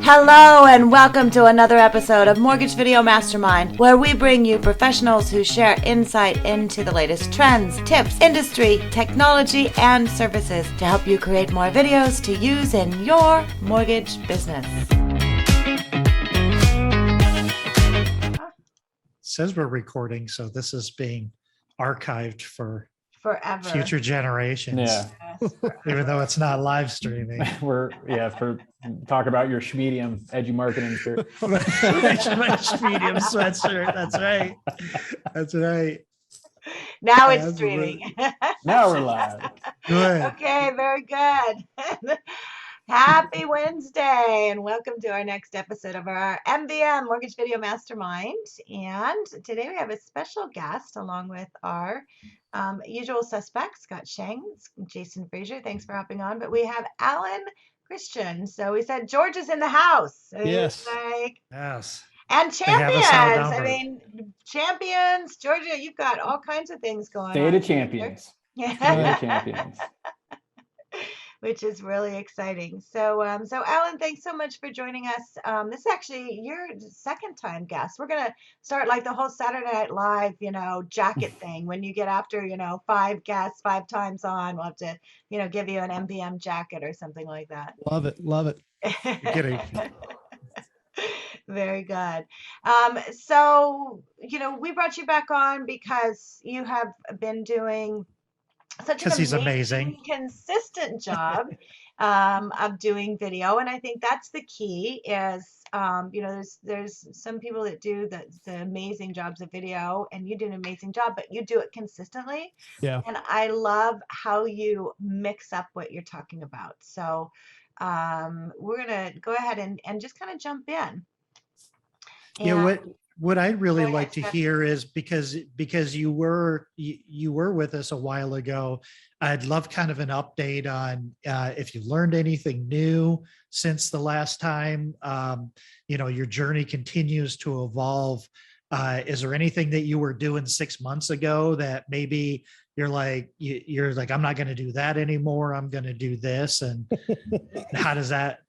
Hello and welcome to another episode of Mortgage Video Mastermind, where we bring you professionals who share insight into the latest trends, tips, industry, technology, and services to help you create more videos to use in your mortgage business. It says we're recording, so this is being archived for Forever. future generations. Yeah. Even though it's not live streaming. for talk about your Schmedium edgy marketing shirt. My medium sweatshirt. That's right. That's right. Now it's Absolutely. streaming. Now we're live. Good. Okay, very good. Happy Wednesday and welcome to our next episode of our MVM Mortgage Video Mastermind. And today we have a special guest along with our usual suspects, Scott Sheng, Jason Frazier. Thanks for hopping on. But we have Alan Christian. So we said George is in the house. So Yes. Yes. And They have us champions. outnumbered. I mean, champions. Georgia, you've got all kinds of things going State on. of champions. Yeah. State of champions. Which is really exciting. So Alan, thanks so much for joining us. This is actually your second time guest. We're gonna start like the whole Saturday Night Live, jacket thing. When you get after, 5 guests, 5 times on, we'll have to, give you an MVM jacket or something like that. Love it. Love it. Kidding. Very good. So, we brought you back on because you have been doing such an 'Cause he's amazing. consistent job of doing video. And I think that's the key is, there's some people that do the amazing jobs of video and you do an amazing job, but you do it consistently. Yeah. And I love how you mix up what you're talking about. So we're going to go ahead and just kind of jump in. Yeah. What I'd really Go ahead, like to Scott. hear is because you were with us a while ago, I'd love kind of an update on if you learned anything new since the last time. Your journey continues to evolve. Is there anything that you were doing 6 months ago that maybe you're like, I'm not going to do that anymore. I'm going to do this. And how does that?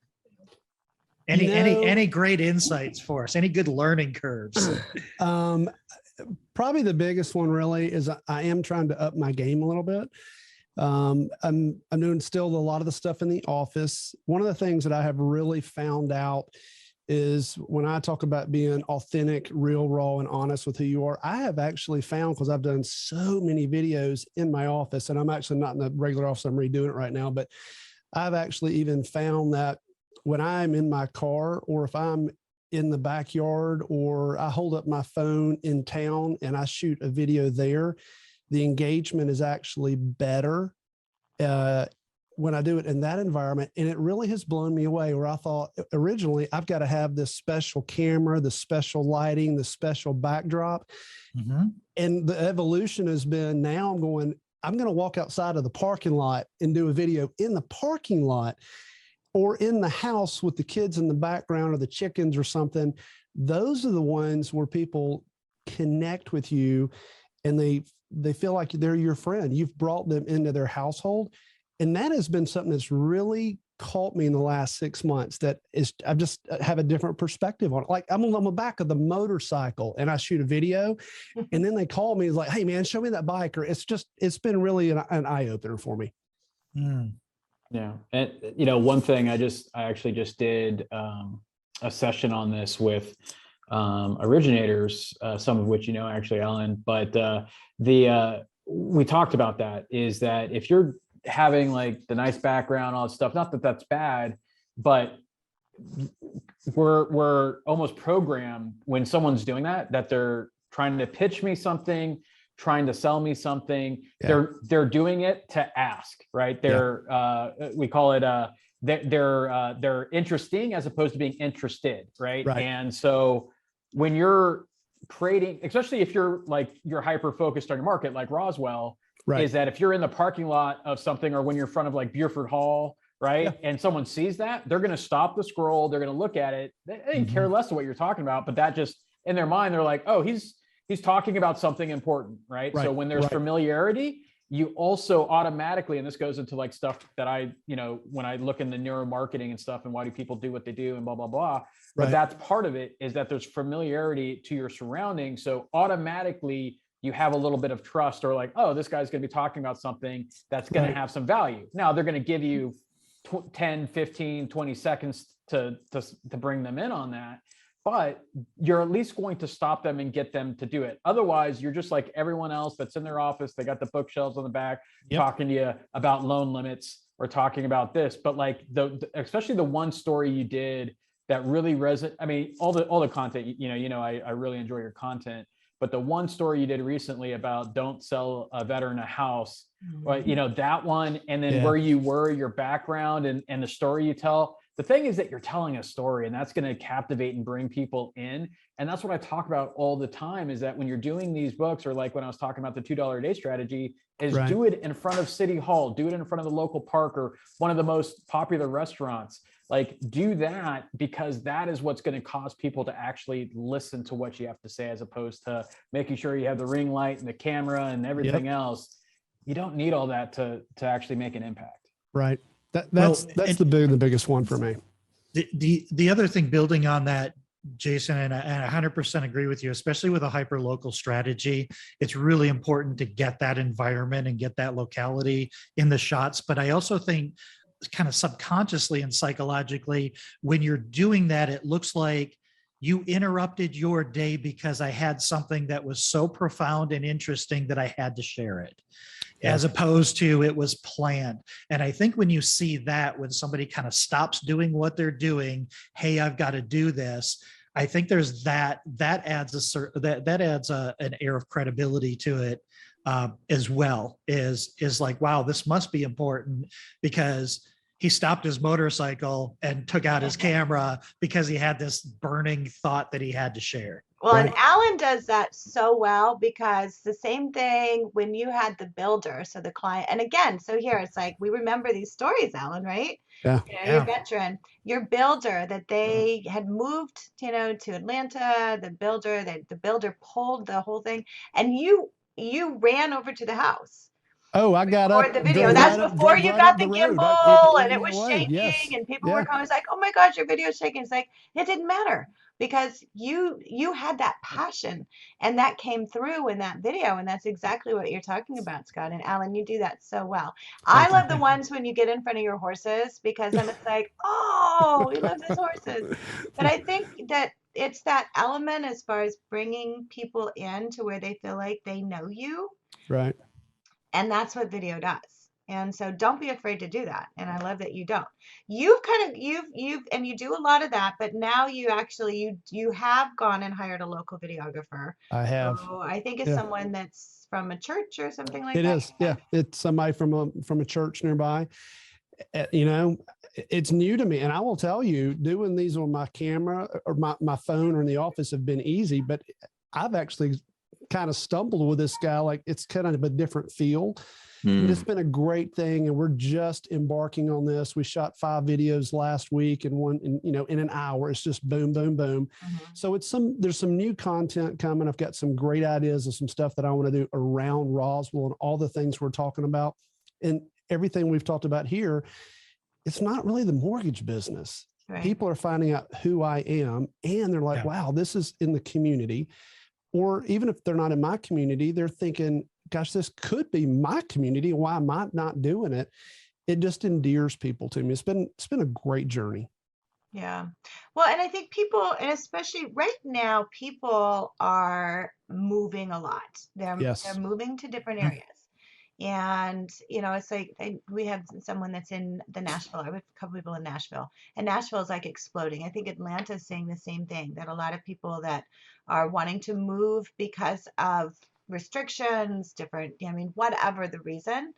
Any great insights for us? Any good learning curves? Probably the biggest one really is I am trying to up my game a little bit. I'm doing still a lot of the stuff in the office. One of the things that I have really found out is when I talk about being authentic, real, raw, and honest with who you are, I have actually found, because I've done so many videos in my office, and I'm actually not in the regular office, I'm redoing it right now, but I've actually even found that when I'm in my car or if I'm in the backyard or I hold up my phone in town and I shoot a video there, the engagement is actually better when I do it in that environment. And it really has blown me away, where I thought originally I've got to have this special camera, the special lighting, the special backdrop. Mm-hmm. And the evolution has been, now I'm going to walk outside of the parking lot and do a video in the parking lot or in the house with the kids in the background or the chickens or something. Those are the ones where people connect with you and they feel like they're your friend. You've brought them into their household. And that has been something that's really caught me in the last 6 months. I just have a different perspective on it. Like I'm on the back of the motorcycle and I shoot a video and then they call me, it's like, hey man, show me that bike. Or it's been really an eye opener for me. Mm. Yeah. And one thing I actually just did a session on this with originators, some of which actually, Alan, but we talked about that, is that if you're having like the nice background, all that stuff, not that that's bad, but we're almost programmed when someone's doing that they're trying to pitch me something, trying to sell me something. Yeah. They're doing it to ask, right? We call it they're interesting as opposed to being interested, right? And so when you're creating, especially if you're hyper focused on your market, like Roswell, Right. is that if you're in the parking lot of something or when you're in front of like Buford Hall, right? Yeah. And someone sees that, they're going to stop the scroll. They're going to look at it. They care less of what you're talking about, but that just in their mind, they're like, oh, he's talking about something important, right? So when there's familiarity, you also automatically, and this goes into like stuff that I, when I look in the neuromarketing and stuff and why do people do what they do and blah, blah, blah. But Right. that's part of it, is that there's familiarity to your surroundings. So automatically you have a little bit of trust, or like, oh, this guy's going to be talking about something that's going Right. to have some value. Now they're going to give you 10, 15, 20 seconds to bring them in on that. But you're at least going to stop them and get them to do it. Otherwise, you're just like everyone else that's in their office. They got the bookshelves on the back, Yep. talking to you about loan limits or talking about this. But like especially the one story you did that really resonated. I mean, all the content, I really enjoy your content. But the one story you did recently about don't sell a veteran a house, right? That one, and then where you were, your background, and the story you tell. The thing is that you're telling a story, and that's going to captivate and bring people in. And that's what I talk about all the time, is that when you're doing these books, or like when I was talking about the $2 a day strategy, is Right. do it in front of City Hall, do it in front of the local park or one of the most popular restaurants. Like, do that, because that is what's going to cause people to actually listen to what you have to say, as opposed to making sure you have the ring light and the camera and everything else. You don't need all that to actually make an impact. Right. That's the biggest one for me. The other thing, building on that, Jason, and I 100% agree with you, especially with a hyper local strategy, it's really important to get that environment and get that locality in the shots. But I also think, kind of subconsciously and psychologically, when you're doing that, it looks like you interrupted your day because I had something that was so profound and interesting that I had to share it, as opposed to it was planned. And I think when you see that, when somebody kind of stops doing what they're doing, hey, I've got to do this, I think there's that adds an air of credibility to it, as well, is like, wow, this must be important, because he stopped his motorcycle and took out his camera because he had this burning thought that he had to share. Well, and Alan does that so well, because the same thing when you had the builder, so the client, and again, so here it's like, we remember these stories, Alan, right? Yeah. Your veteran, your builder, that they had moved, to Atlanta, the builder pulled the whole thing, and you ran over to the house. Oh, I got up. The video. That's before you got the gimbal, and it was shaking, yes. and people were coming. It's like, oh my gosh, your video is shaking. It's like, it didn't matter, because you had that passion, and that came through in that video, and that's exactly what you're talking about, Scott. And Alan, you do that so well. I love the ones when you get in front of your horses, because then it's like, oh, he loves his horses. But I think that it's that element as far as bringing people in to where they feel like they know you. Right. And that's what video does. And so don't be afraid to do that. And I love that you don't. You've and you do a lot of that, but now you actually, you have gone and hired a local videographer. I have. So I think it's someone that's from a church or something like that. It is. Yeah. It's somebody from a church nearby. It's new to me. And I will tell you, doing these on my camera or my phone or in the office have been easy, but I've actually kind of stumbled with this guy. Like, it's kind of a different feel. And it's been a great thing. And we're just embarking on this. We shot 5 videos last week, and one in an hour. It's just boom, boom, boom. So there's some new content coming. I've got some great ideas of some stuff that I want to do around Roswell and all the things we're talking about. And everything we've talked about here, it's not really the mortgage business. Right. People are finding out who I am, and they're like, wow, this is in the community. Or even if they're not in my community, they're thinking, gosh, this could be my community. Why am I not doing it? It just endears people to me. It's been a great journey. Yeah. Well, and I think people, and especially right now, people are moving a lot. They're moving to different areas. And, it's like we have someone that's in the Nashville. I have a couple people in Nashville, and Nashville is like exploding. I think Atlanta is saying the same thing, that a lot of people that are wanting to move because of restrictions, whatever the reason,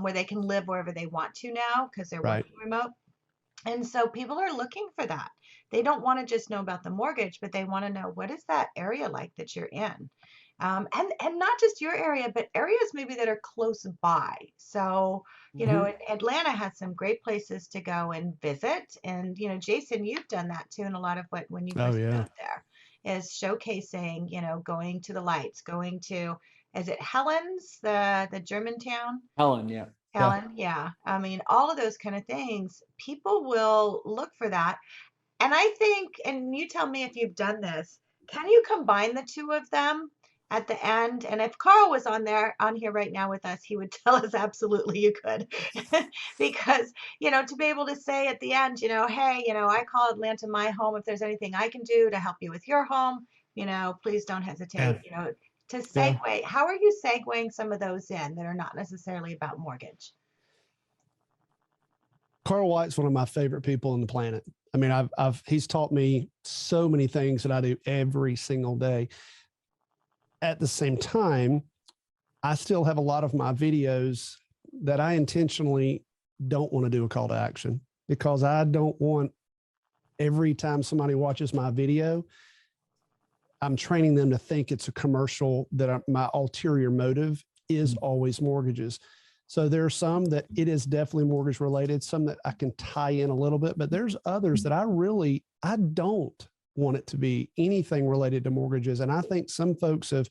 where they can live wherever they want to now because they're working remote. And so people are looking for that. They don't want to just know about the mortgage, but they want to know, what is that area like that you're in? And not just your area, but areas maybe that are close by. So, Atlanta has some great places to go and visit. And, Jason, you've done that too. And a lot of when you first got there is showcasing, going to the lights, going to is it Helen's, the German town? Helen, yeah. Helen, yeah. I mean, all of those kind of things, people will look for that. And I think, and you tell me if you've done this, can you combine the two of them at the end? And if Carl was on here right now with us, he would tell us absolutely you could. Because, to be able to say at the end, hey, I call Atlanta my home. If there's anything I can do to help you with your home, please don't hesitate, to segue. How are you segueing some of those in that are not necessarily about mortgage? Carl White's one of my favorite people on the planet. I mean, he's taught me so many things that I do every single day. At the same time, I still have a lot of my videos that I intentionally don't want to do a call to action, because I don't want every time somebody watches my video, I'm training them to think it's a commercial, that my ulterior motive is always mortgages. So there are some that it is definitely mortgage related, some that I can tie in a little bit, but there's others that I don't want it to be anything related to mortgages. And I think some folks have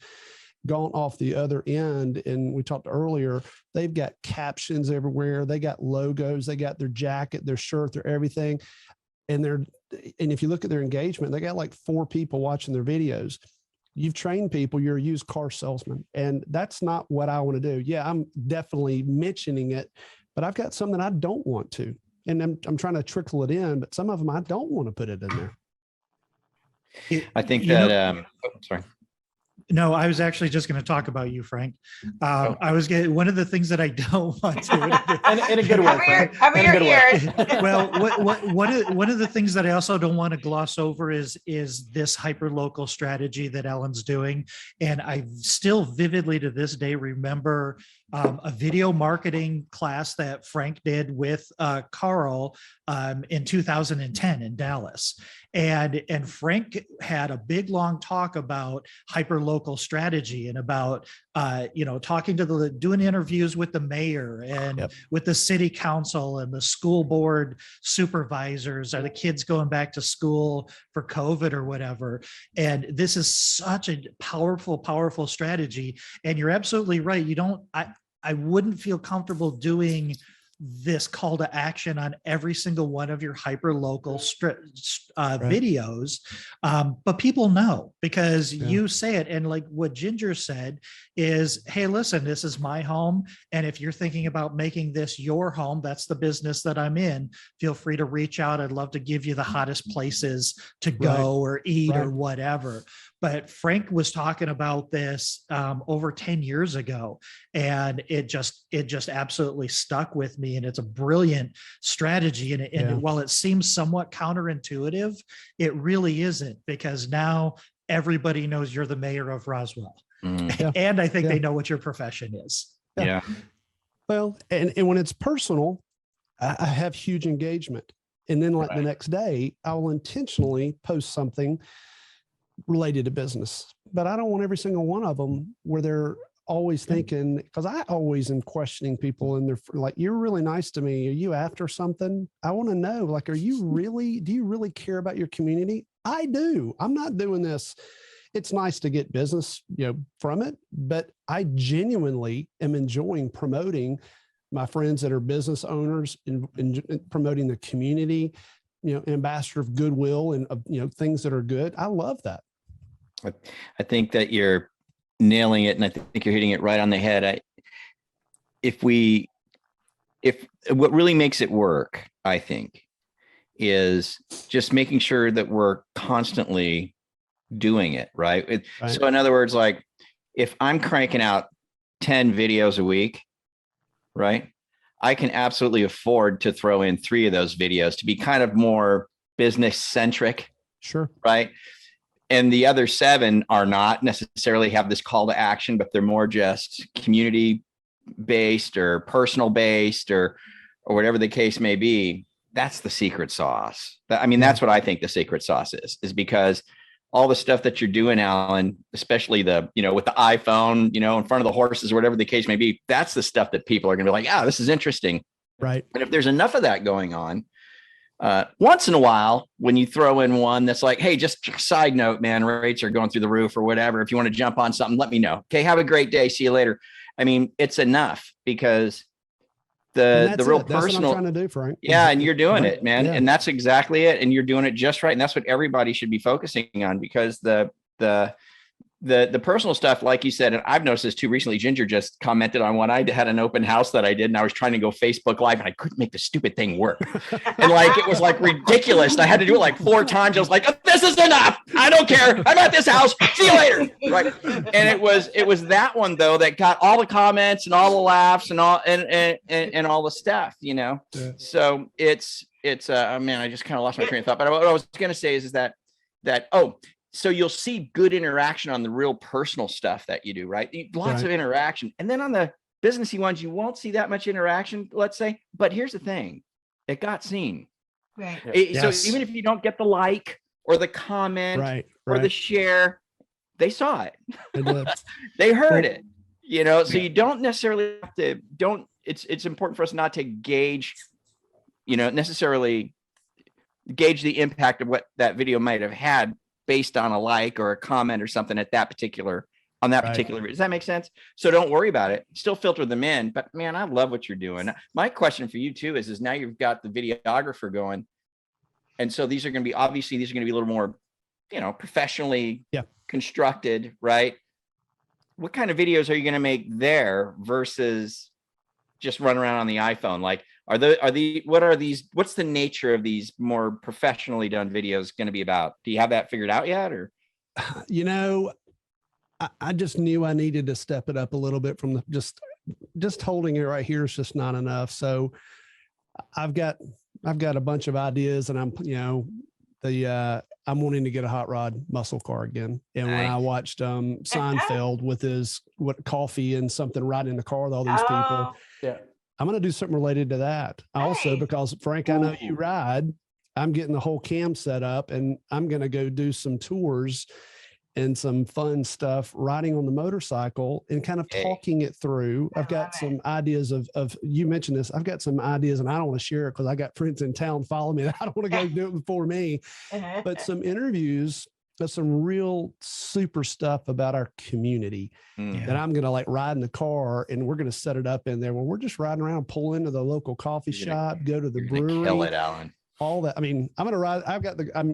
gone off the other end. And we talked earlier, they've got captions everywhere. They got logos, they got their jacket, their shirt, their everything. And if you look at their engagement, they got like 4 people watching their videos. You've trained people, you're a used car salesman. And that's not what I want to do. Yeah, I'm definitely mentioning it, but I've got some that I don't want to. And I'm trying to trickle it in, but some of them I don't want to put it in there. I think that, sorry. No, I was actually just going to talk about you, Frank. I was getting one of the things that I don't want to. In a good way. Cover your ears. Well, one of the things that I also don't want to gloss over is this hyper-local strategy that Ellen's doing. And I still vividly to this day remember a video marketing class that Frank did with Carl in 2010 in Dallas. And Frank had a big, long talk about hyper-local strategy and about, talking to doing interviews with the mayor and with the city council and the school board supervisors. Are the kids going back to school for COVID or whatever? And this is such a powerful, powerful strategy. And you're absolutely right. I wouldn't feel comfortable doing this call to action on every single one of your hyper local videos. But people know because you say it. And like what Ginger said is, hey, listen, this is my home. And if you're thinking about making this your home, that's the business that I'm in. Feel free to reach out. I'd love to give you the hottest places to go or eat or whatever. But Frank was talking about this over 10 years ago, and it just absolutely stuck with me. And it's a brilliant strategy. And while it seems somewhat counterintuitive, it really isn't, because now everybody knows you're the mayor of Roswell. And I think they know what your profession is. Yeah. Well, and when it's personal, I have huge engagement. And then the next day, I will intentionally post something related to business, but I don't want every single one of them where they're always thinking, because I always am questioning people and they're like, you're really nice to me. Are you after something? I want to know, like, do you really care about your community? I do. I'm not doing this. It's nice to get business, from it, but I genuinely am enjoying promoting my friends that are business owners and promoting the community, ambassador of goodwill and, things that are good. I love that. I think that you're nailing it, and I think you're hitting it right on the head. If what really makes it work, I think, is just making sure that we're constantly doing it, right? So in other words, like if I'm cranking out 10 videos a week, right, I can absolutely afford to throw in 3 of those videos to be kind of more business centric. Sure. Right. And the other 7 are not necessarily have this call to action, but they're more just community based or personal based or whatever the case may be. That's the secret sauce. That's what I think the secret sauce is because all the stuff that you're doing, Alan, especially with the iPhone, in front of the horses or whatever the case may be, that's the stuff that people are going to be like, this is interesting. Right. And if there's enough of that going on, once in a while, when you throw in one that's like, hey, just side note, man, rates are going through the roof or whatever. If you want to jump on something, let me know. Okay, have a great day. See you later. I mean, it's enough because the real that's what personal, I'm trying to do, Frank. yeah, and you're doing Right. it, man. Yeah. And that's exactly it. And you're doing it just right. And that's what everybody should be focusing on, because the personal stuff, like you said, and I've noticed this too recently. Ginger just commented on one. I had an open house that I did, and I was trying to go Facebook Live, and I couldn't make the stupid thing work. And like, it was like ridiculous. And I had to do it like 4 times. I was like, this is enough. I don't care. I'm at this house. See you later. Right. And it was that one though that got all the comments and all the laughs and all and all the stuff, you know. Yeah. So it's man, I just kind of lost my train of thought. But what I was gonna say is that so you'll see good interaction on the real personal stuff that you do, right? Lots of interaction. And then on the businessy ones, you won't see that much interaction, let's say. But here's the thing, it got seen. Right. So even if you don't get the like or the comment or the share, they saw it. They heard it, you know. So you don't necessarily have to, it's important for us not to gauge, you know, necessarily gauge the impact of what that video might have had based on a like or a comment or something at that particular, on that particular. Does that make sense? So don't worry about it. Still filter them in. But man, I love what you're doing. My question for you too is now you've got the videographer going. And so these are going to be, obviously these are going to be a little more, you know, professionally constructed, right? What kind of videos are you going to make there versus just run around on the iPhone? Like, what's the nature of these more professionally done videos going to be about? Do you have that figured out yet? Or, you know, I just knew I needed to step it up a little bit from the just holding it right here is just not enough. So I've got a bunch of ideas, and I'm, you know, I'm wanting to get a hot rod muscle car again. And when I watched Seinfeld with his coffee and something right in the car with all these people, I'm going to do something related to that. Also, because Frank, I know you ride, I'm getting the whole cam set up, and I'm going to go do some tours and some fun stuff riding on the motorcycle and kind of talking it through. I've got some ideas of, you mentioned this, I've got some ideas, and I don't want to share it because I got friends in town follow me. I don't want to go do it before me, but some interviews of some real super stuff about our community that I'm going to like ride in the car, and we're going to set it up in there when we're just riding around, pull into the local coffee shop, go to the brewery. Kill it, Alan. All that. I mean, I'm going to ride.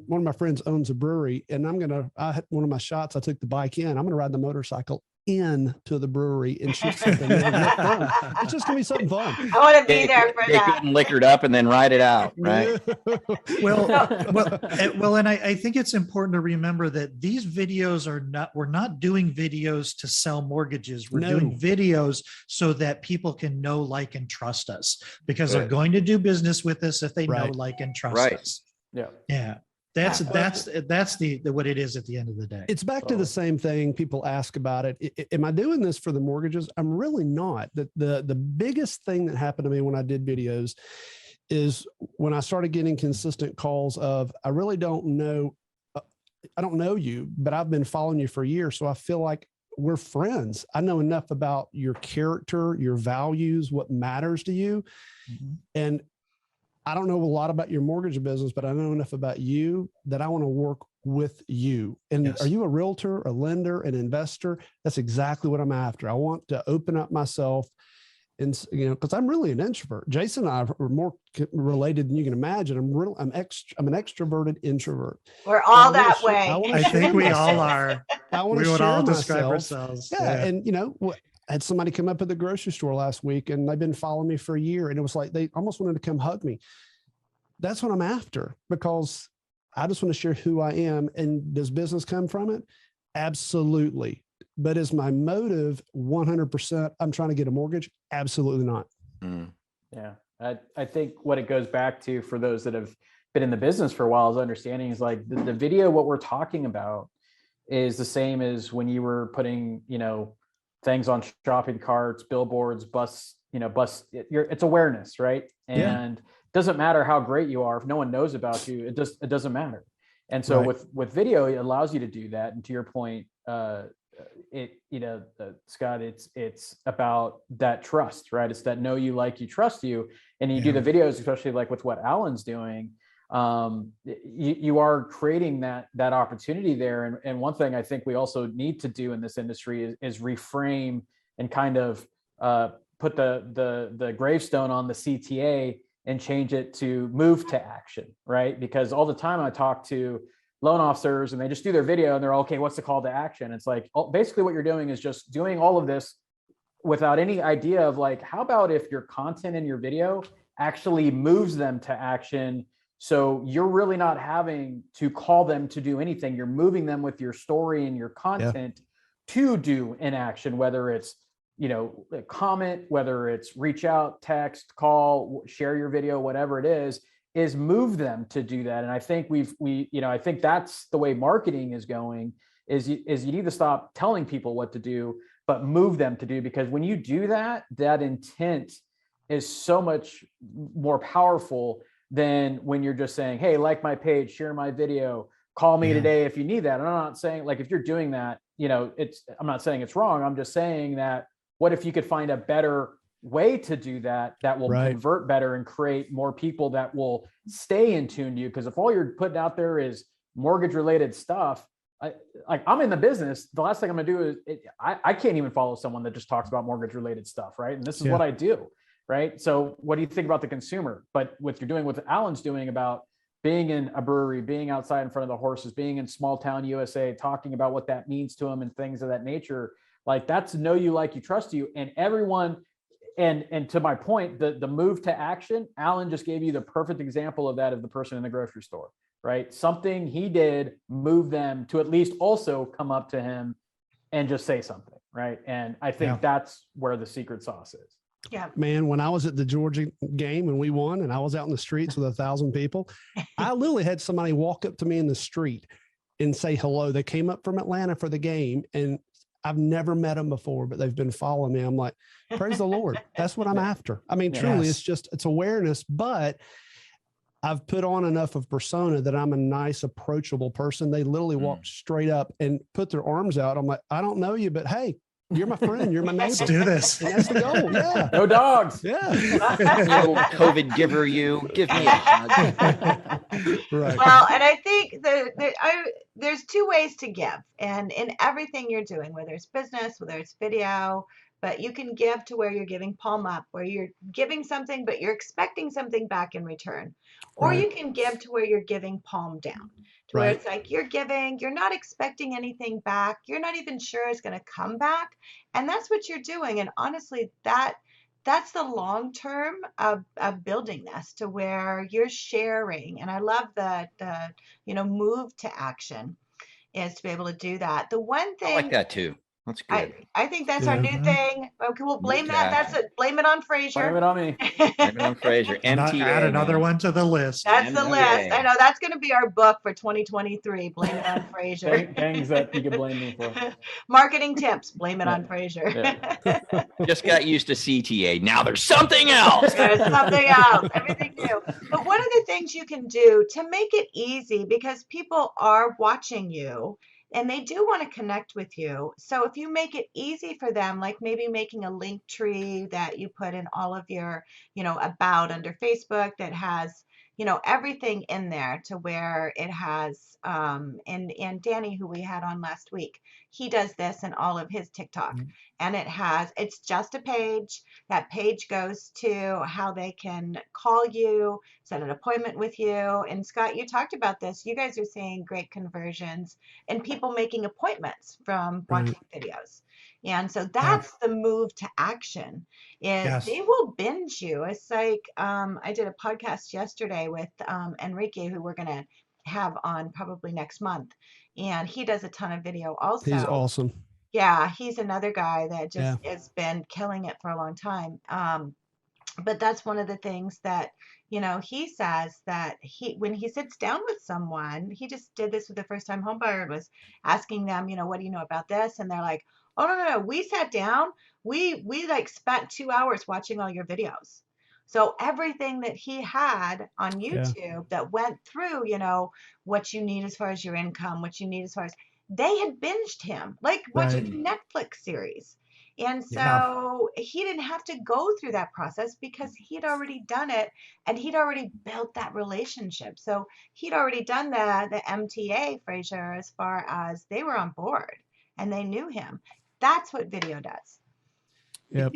One of my friends owns a brewery, and one of my shots, I took the bike in. I'm going to ride the motorcycle into the brewery and shoot something. It's just going to be something fun. I want to be there for that. Get good and liquored up and then ride it out. Right. Well, and I think it's important to remember that these videos we're not doing videos to sell mortgages. We're doing videos so that people can know, like, and trust us, because they're going to do business with us if they know, like, and trust us. Yeah. Yeah. That's what it is at the end of the day. It's back to the same thing. People ask about it. Am I doing this for the mortgages? I'm really not. The biggest thing that happened to me when I did videos is when I started getting consistent calls of, I really don't know. I don't know you, but I've been following you for years. So I feel like we're friends. I know enough about your character, your values, what matters to you. And I don't know a lot about your mortgage business, but I know enough about you that I want to work with you. And are you a realtor, a lender, an investor? That's exactly what I'm after. I want to open up myself, and, you know, because I'm really an introvert. Jason and I are more related than you can imagine. I'm an extroverted introvert. We're all that way. I think we all are. We would all describe ourselves. Yeah. And, you know, I had somebody come up at the grocery store last week, and they've been following me for a year, and it was like they almost wanted to come hug me. That's what I'm after, because I just want to share who I am. And does business come from it? Absolutely. But is my motive 100% I'm trying to get a mortgage? Absolutely not. Yeah. I think what it goes back to, for those that have been in the business for a while, is understanding is like the video, what we're talking about is the same as when you were putting, you know, things on shopping carts, billboards, it's awareness, right? And doesn't matter how great you are, if no one knows about you, it doesn't matter. And so with video, it allows you to do that. And to your point, Scott, it's about that trust, right? It's that know you, like you, trust you. And you do the videos, especially like with what Alan's doing. you are creating that opportunity there. And one thing I think we also need to do in this industry is reframe and kind of put the gravestone on the CTA and change it to move to action, right? Because all the time I talk to loan officers and they just do their video and they're okay, what's the call to action? It's like, basically what you're doing is just doing all of this without any idea of like, how about if your content in your video actually moves them to action? So you're really not having to call them to do anything. You're moving them with your story and your content to do an action, whether it's, comment, whether it's reach out, text, call, share your video, whatever it is move them to do that. And I think I think that's the way marketing is going, is you need to stop telling people what to do, but move them to do, because when you do that, that intent is so much more powerful than when you're just saying, hey, like my page, share my video, call me today if you need that. And I'm not saying like, if you're doing that, I'm not saying it's wrong. I'm just saying that what if you could find a better way to do that will convert better and create more people that will stay in tune to you? Because if all you're putting out there is mortgage related stuff, I'm in the business. The last thing I'm gonna do is I can't even follow someone that just talks about mortgage related stuff, right? And this is what I do, right? So what do you think about the consumer? But what you're doing, what Alan's doing about being in a brewery, being outside in front of the horses, being in small town USA, talking about what that means to them and things of that nature, like that's know you, like you, trust you. And everyone, and to my point, the move to action, Alan just gave you the perfect example of that, of the person in the grocery store, right? Something he did moved them to at least also come up to him and just say something, right? And I think that's where the secret sauce is. Yeah, Man, when I was at the Georgia game and we won and I was out in the streets with 1,000 people, I literally had somebody walk up to me in the street and say hello. They came up from Atlanta for the game and I've never met them before, but they've been following me. I'm like, praise the Lord. That's what I'm after. I mean, truly, it's awareness, but I've put on enough of persona that I'm a nice, approachable person. They literally walk straight up and put their arms out. I'm like, I don't know you, but hey, you're my friend. You're my neighbor. Let's do this. And that's the goal. Yeah. No dogs. Yeah. Little COVID giver, you give me a hug. Right. well, and I think there's two ways to give, and in everything you're doing, whether it's business, whether it's video, but you can give to where you're giving palm up, where you're giving something, but you're expecting something back in return. Or you can give to where you're giving palm down, to where it's like you're giving, you're not expecting anything back. You're not even sure it's going to come back. And that's what you're doing. And honestly, that's the long term of building this, to where you're sharing. And I love the move to action is to be able to do that. The one thing I like that too. That's good. I think that's our new thing. Okay, we'll blame Move to that. That's action. it. Blame it on Fraser. Blame it on me. Blame it on Fraser. MTA. Add another man. one to the list. That's the MTA. list. I know that's going to be our book for 2023. Blame it on Fraser. Things that you can blame me for. Marketing tips. Blame it on Fraser. Yeah. Just got used to CTA. Now there's something else. There's something else. Everything new. But one of the things you can do to make it easy, because people are watching you and they do want to connect with you. So if you make it easy for them, like maybe making a link tree that you put in all of your, about under Facebook that has, everything in there, to where it has, and Danny, who we had on last week, he does this in all of his TikTok. And it's just a page. That page goes to how they can call you, set an appointment with you. And Scott, you talked about this. You guys are seeing great conversions and people making appointments from watching videos. And so that's the move to action, is they will binge you. It's like, I did a podcast yesterday with Enrique, who we're going to have on probably next month. And he does a ton of video also. He's awesome. Yeah, he's another guy that just has been killing it for a long time. But that's one of the things that, he says that when he sits down with someone, he just did this with the first time home buyer, was asking them, what do you know about this? And they're like, oh, no, we sat down. We like spent 2 hours watching all your videos. So everything that he had on YouTube that went through, what you need as far as your income, what you need as far as, they had binged him, like watching a Netflix series. And Yeah. so he didn't have to go through that process because he'd already done it and he'd already built that relationship. So he'd already done the MTA, Fraser, as far as they were on board and they knew him. That's what video does. Yep.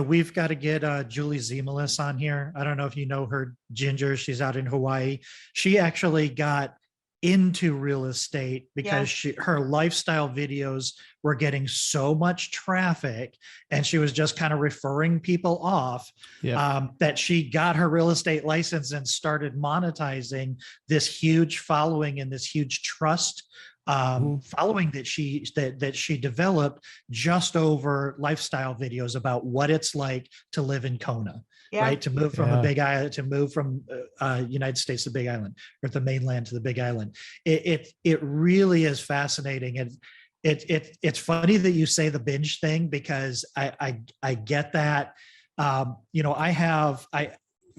We've got to get Julie Zemelis on here. I don't know if you know her, Ginger. She's out in Hawaii. She actually got into real estate because Yes. her lifestyle videos were getting so much traffic, and she was just kind of referring people off, Yep. that she got her real estate license and started monetizing this huge following and this huge trust following that she developed just over lifestyle videos about what it's like to live in Kona, Yeah. right? To move from Yeah. a big island, to move from United States to Big Island, or the mainland to the Big Island. It really is fascinating, and it's funny that you say the binge thing, because I get that.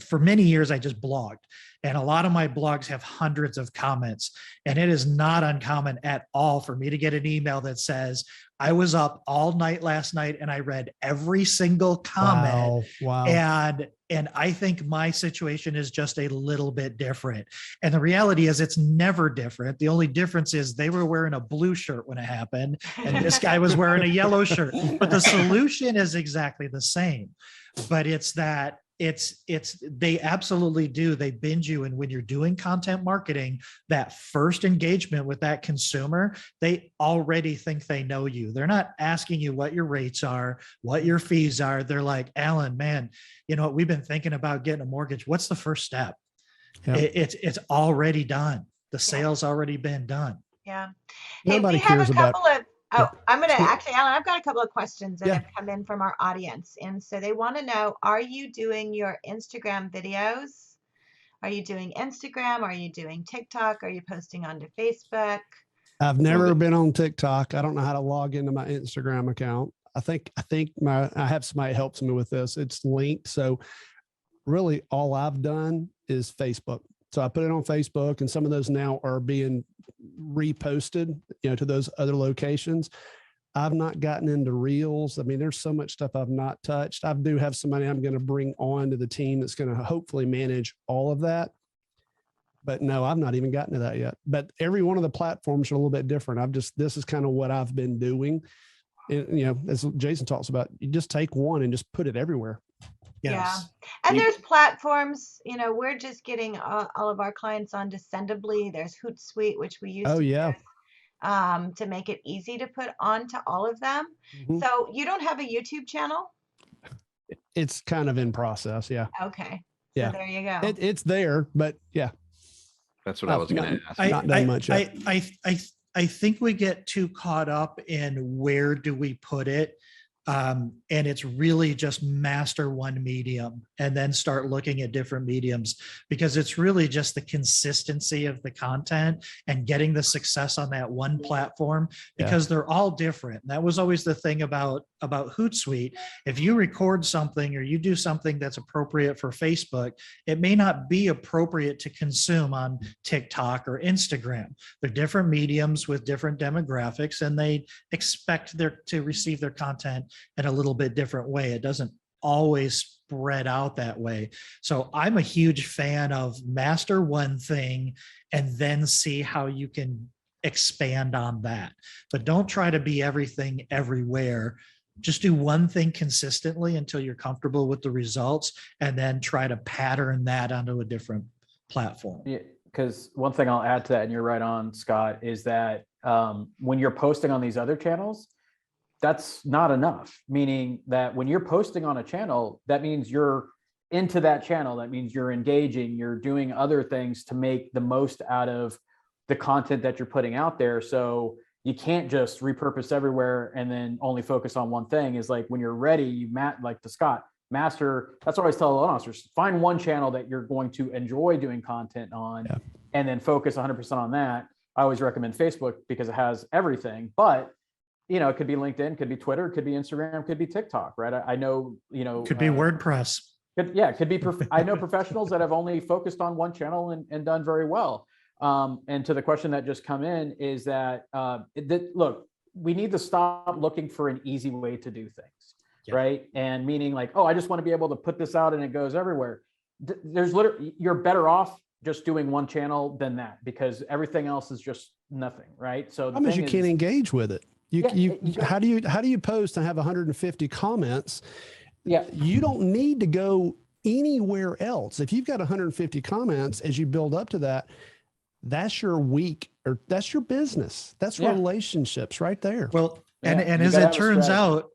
For many years I just blogged, and a lot of my blogs have hundreds of comments, and it is not uncommon at all for me to get an email that says, I was up all night last night and I read every single comment. Wow. And I think my situation is just a little bit different. And the reality is it's never different. The only difference is they were wearing a blue shirt when it happened, and this guy was wearing a yellow shirt. But the solution is exactly the same. But it's that they absolutely do. They binge you. And when you're doing content marketing, that first engagement with that consumer, they already think they know you. They're not asking you what your rates are, what your fees are. They're like, Alan, man, we've been thinking about getting a mortgage. What's the first step? Yeah. It's already done. The sale's already been done. Yeah. Hey, Nobody we have cares a about- couple of, Yeah. I'm going to actually, Alan, I've got a couple of questions that Yeah. have come in from our audience. And so they want to know, are you doing your Instagram videos? Are you doing Instagram? Are you doing TikTok? Are you posting onto Facebook? I've never been on TikTok. I don't know how to log into my Instagram account. I think I have somebody that helps me with this. It's linked. So really all I've done is Facebook. So I put it on Facebook, and some of those now are being reposted, to those other locations. I've not gotten into Reels. I mean, there's so much stuff I've not touched. I do have somebody I'm going to bring on to the team that's going to hopefully manage all of that. But no, I've not even gotten to that yet. But every one of the platforms are a little bit different. this is kind of what I've been doing. And, as Jason talks about, you just take one and just put it everywhere. Yes. And there's platforms, we're just getting all of our clients on Descendably. There's Hootsuite, which we use to make it easy to put onto all of them. Mhm. So you don't have a YouTube channel? It's kind of in process. Yeah. Okay. Yeah. So there you go. It's there, but yeah. That's what I was going to ask. Not done much yet. I think we get too caught up in where do we put it. And it's really just master one medium and then start looking at different mediums, because it's really just the consistency of the content and getting the success on that one platform, because they're all different. And that was always the thing about Hootsuite. If you record something or you do something that's appropriate for Facebook, it may not be appropriate to consume on TikTok or Instagram. They're different mediums with different demographics, and they expect to receive their content in a little bit different way. It doesn't always spread out that way. So I'm a huge fan of master one thing and then see how you can expand on that. But don't try to be everything everywhere. Just do one thing consistently until you're comfortable with the results, and then try to pattern that onto a different platform. Yeah, because one thing I'll add to that, and you're right on, Scott, is that when you're posting on these other channels, that's not enough. Meaning that when you're posting on a channel, that means you're into that channel. That means you're engaging, you're doing other things to make the most out of the content that you're putting out there. So you can't just repurpose everywhere and then only focus on one thing. Is like when you're ready, like to Scott, master. That's what I always tell loan officers: find one channel that you're going to enjoy doing content on, and then focus 100% on that. I always recommend Facebook because it has everything, but it could be LinkedIn, could be Twitter, could be Instagram, could be TikTok, right? I know, Could be WordPress. It could be. I know professionals that have only focused on one channel and done very well. And to the question that just come in is that, look, we need to stop looking for an easy way to do things, Yeah. right? And meaning like, oh, I just want to be able to put this out and it goes everywhere. There's literally, you're better off just doing one channel than that, because everything else is just nothing, right? So the Problem is thing you can't engage with it. How do you post and have 150 comments? Yeah. You don't need to go anywhere else. If you've got 150 comments, as you build up to that, that's your week, or that's your business. That's Yeah. relationships right there. Well, Yeah, and you as gotta it have a turns strategy. out,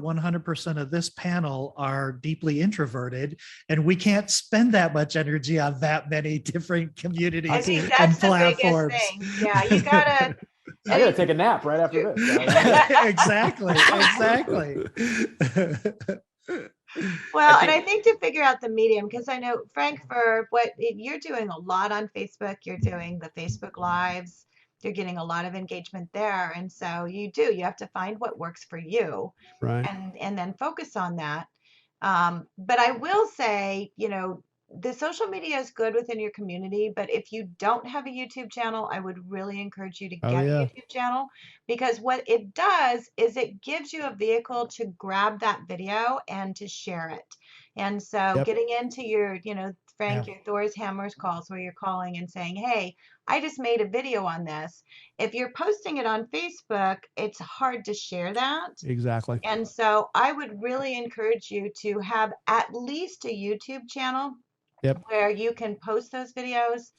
100% of this panel are deeply introverted, and we can't spend that much energy on that many different I communities think and that's the platforms. biggest thing. Yeah, you gotta. I gotta take a nap right after this. Exactly. Well, and I think to figure out the medium, because I know, Frank, for what you're doing a lot on Facebook, you're doing the Facebook Lives, you're getting a lot of engagement there. And so you have to find what works for you Right. and then focus on that. But I will say, the social media is good within your community, but if you don't have a YouTube channel, I would really encourage you to Oh, get a yeah. YouTube channel, because what it does is it gives you a vehicle to grab that video and to share it. And so Yep. getting into your, Frank, Yeah. your Thor's Hammers calls where you're calling and saying, hey, I just made a video on this. If you're posting it on Facebook, it's hard to share that. Exactly. And so I would really encourage you to have at least a YouTube channel Yep. where you can post those videos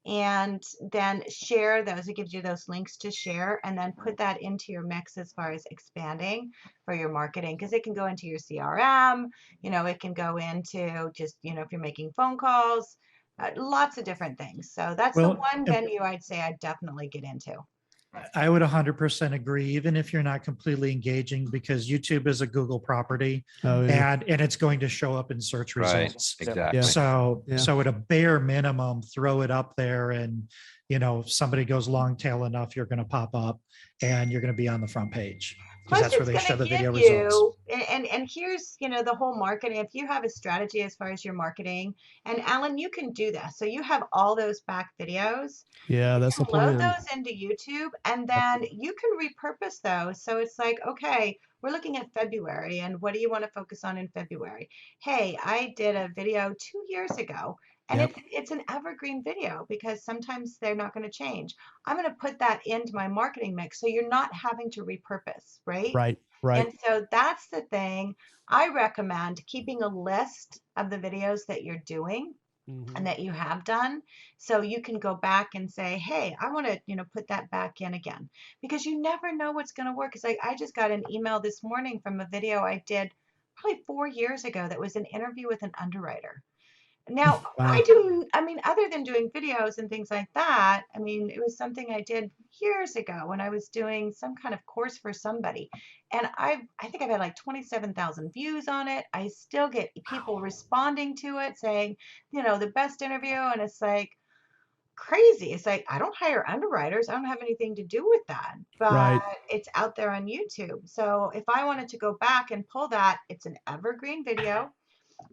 and then share those. It gives you those links to share, and then put that into your mix as far as expanding for your marketing, because it can go into your CRM, it can go into just, if you're making phone calls, lots of different things. So that's the Well, one venue I'd say I'd definitely get into. I would 100% agree, even if you're not completely engaging, because YouTube is a Google property, Oh, yeah. and it's going to show up in search Right. results. Exactly. Yeah. So, Yeah. so at a bare minimum, throw it up there, and if somebody goes long tail enough, you're going to pop up and you're going to be on the front page, because Plus, that's where it's they going show to the video give results. you, and here's, the whole marketing. If you have a strategy as far as your marketing, and Alan, you can do this. So you have all those back videos. Yeah, You that's the can load plan. those into YouTube, and then you can repurpose those. So it's like, okay, we're looking at February, and what do you want to focus on in February? Hey, I did a video 2 years ago, and Yep. it's an evergreen video, because sometimes they're not going to change. I'm going to put that into my marketing mix, so you're not having to repurpose, right? Right. Right. And so that's the thing. I recommend keeping a list of the videos that you're doing Mhm. and that you have done, so you can go back and say, hey, I want to put that back in again, because you never know what's going to work. It's like, I just got an email this morning from a video I did probably 4 years ago that was an interview with an underwriter. Now, Wow. other than doing videos and things like that, it was something I did years ago when I was doing some kind of course for somebody. And I think I've had like 27,000 views on it. I still get people responding to it saying, the best interview. And it's like crazy. It's like, I don't hire underwriters. I don't have anything to do with that, but Right. it's out there on YouTube. So if I wanted to go back and pull that, it's an evergreen video.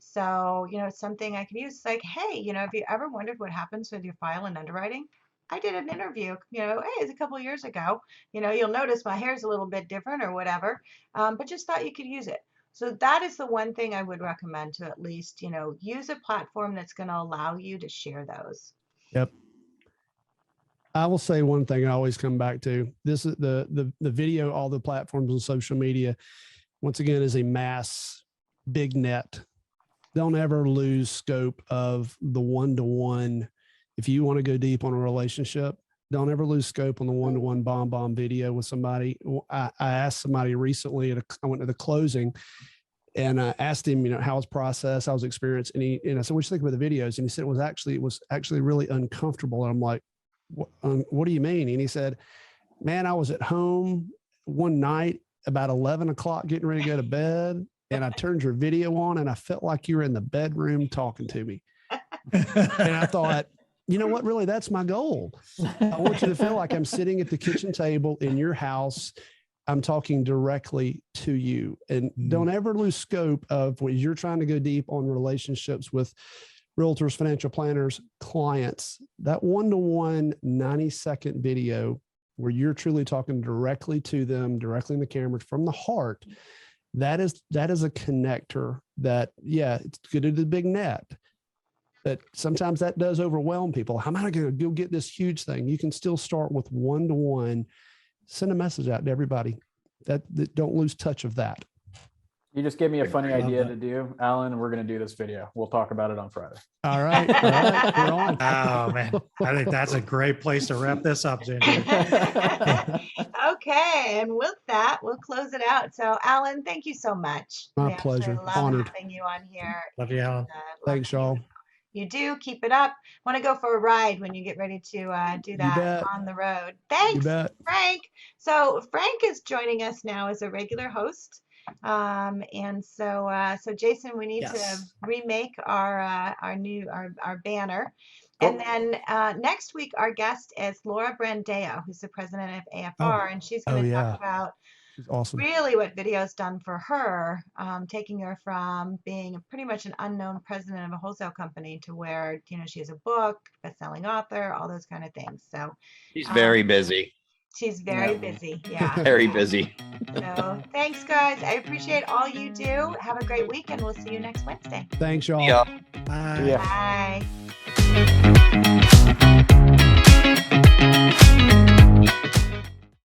So, it's something I can use. It's like, hey, have you ever wondered what happens with your file and underwriting? I did an interview, hey, it's a couple of years ago. You'll notice my hair's a little bit different or whatever, but just thought you could use it. So that is the one thing I would recommend, to at least, use a platform that's going to allow you to share those. Yep. I will say one thing I always come back to. This is the video, all the platforms on social media, once again, is a mass big net. Don't ever lose scope of the one-to-one. If you want to go deep on a relationship, don't ever lose scope on the one-to-one bomb video with somebody. I asked somebody recently, I went to the closing, and I asked him, how his process, how his experience. And I said, what do you think about the videos? And he said, it was actually really uncomfortable. And I'm like, what do you mean? And he said, man, I was at home one night about 11 o'clock, getting ready to go to bed. And I turned your video on, and I felt like you were in the bedroom talking to me. And I thought, you know what, really, that's my goal. I want you to feel like I'm sitting at the kitchen table in your house. I'm talking directly to you. And don't ever lose scope of when you're trying to go deep on relationships with realtors, financial planners, clients. That one-to-one 90-second video where you're truly talking directly to them, directly in the camera from the heart, that is a connector that, yeah, it's good to the big net. But sometimes that does overwhelm people. How am I going to go get this huge thing? You can still start with one-to-one, send a message out to everybody that don't lose touch of that. You just gave me a funny Love idea that. to do, Alan, and we're going to do this video. We'll talk about it on Friday. All right. All right. We're on. Oh man, I think that's a great place to wrap this up, Ginger. Okay, and with that, we'll close it out. So, Alan, thank you so much. My We absolutely pleasure. Love Honored. having you on here. Love you, Alan. Love Thanks, that y'all. You do keep it up. Want to go for a ride when you get ready to do that bet. on the road. You Thanks, bet. Frank. So Frank is joining us now as a regular host. And so Jason, we need to Yes. remake our banner. And then next week, our guest is Laura Brandeo, who's the president of AFR, and she's going to talk about She's awesome. really what video's done for her, taking her from being pretty much an unknown president of a wholesale company to where, you know, she has a book, best-selling author, all those kind of things. So He's very busy, she's very busy. Yeah. very busy. So thanks, guys. I appreciate all you do. Have a great week, and we'll see you next Wednesday. Thanks, y'all. Yeah. Bye. Yeah. Bye.